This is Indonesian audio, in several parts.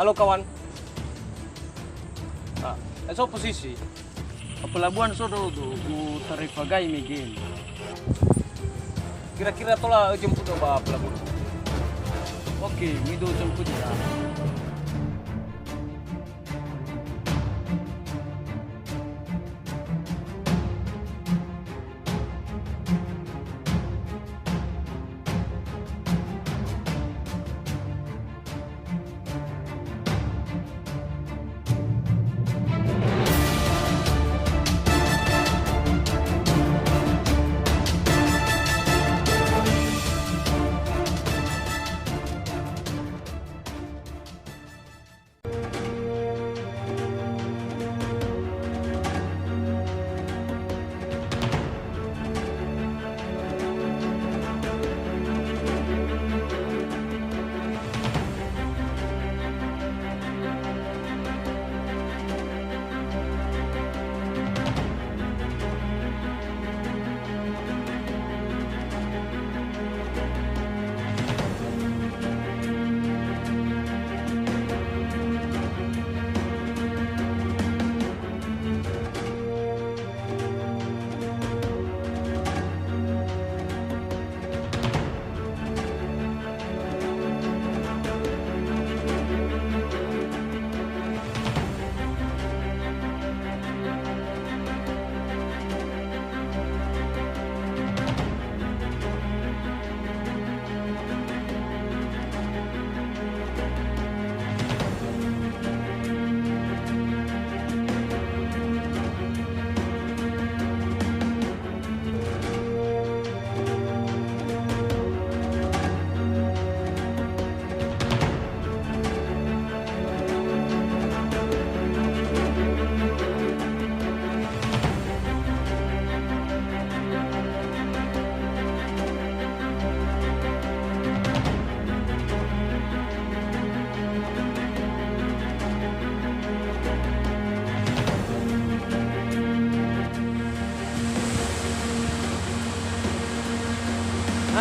Halo kawan. So posisi. Pelabuhan sodo tuh, ku tarifagai migin. Kira-kira tola jemput apa pelabuhan? Oke, mido jemput ya.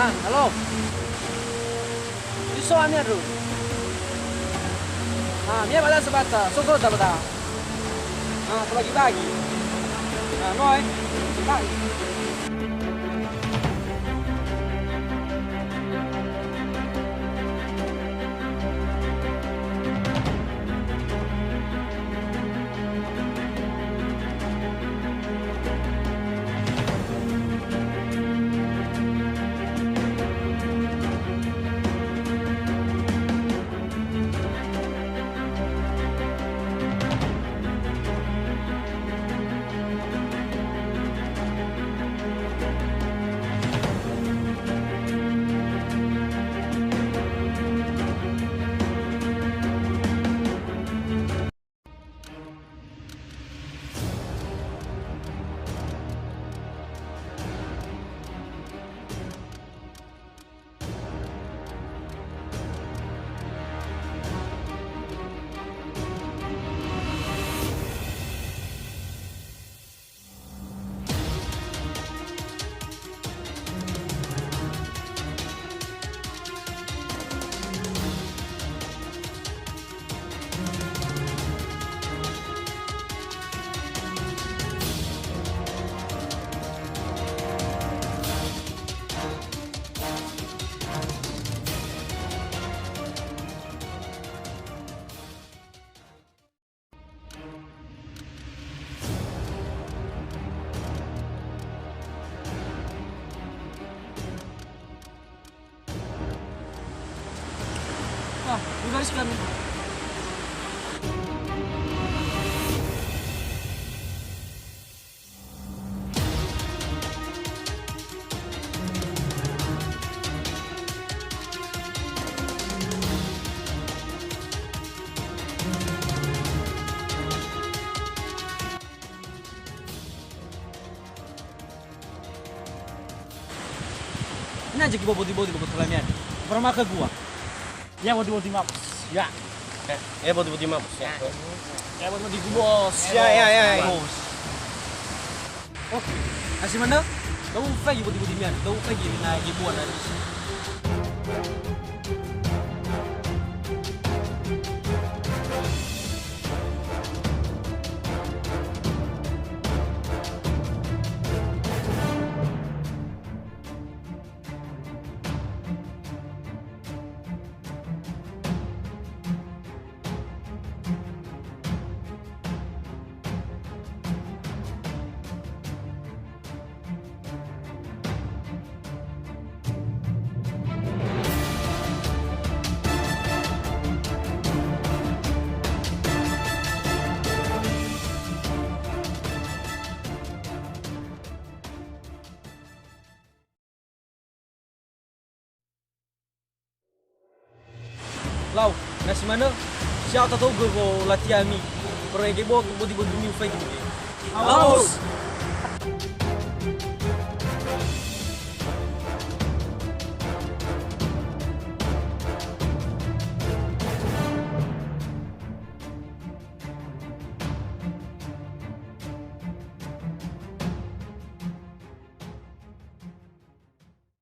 Halo. Isoannya dulu. Dia pada sebaca, sokro dapat dah. Pagi-pagi. Noi, pagi. Garis kami. Ini aja kita bodi-bodi kelamian. Pernah ke gua. Ya bodi-bodi mampus. Ya. Ya bodi-bodi mampus ya. Ya bodi-bodi bos. Ya. Bos. Oh, asih mana? Tahu lagi bodi-bodi mian. Tahu lagi na gibuan dari. Lau, nasi mana? Siapa tahu gue latihan ni. Pergi bawa tu bodi-bodi ni fake ni. Aus!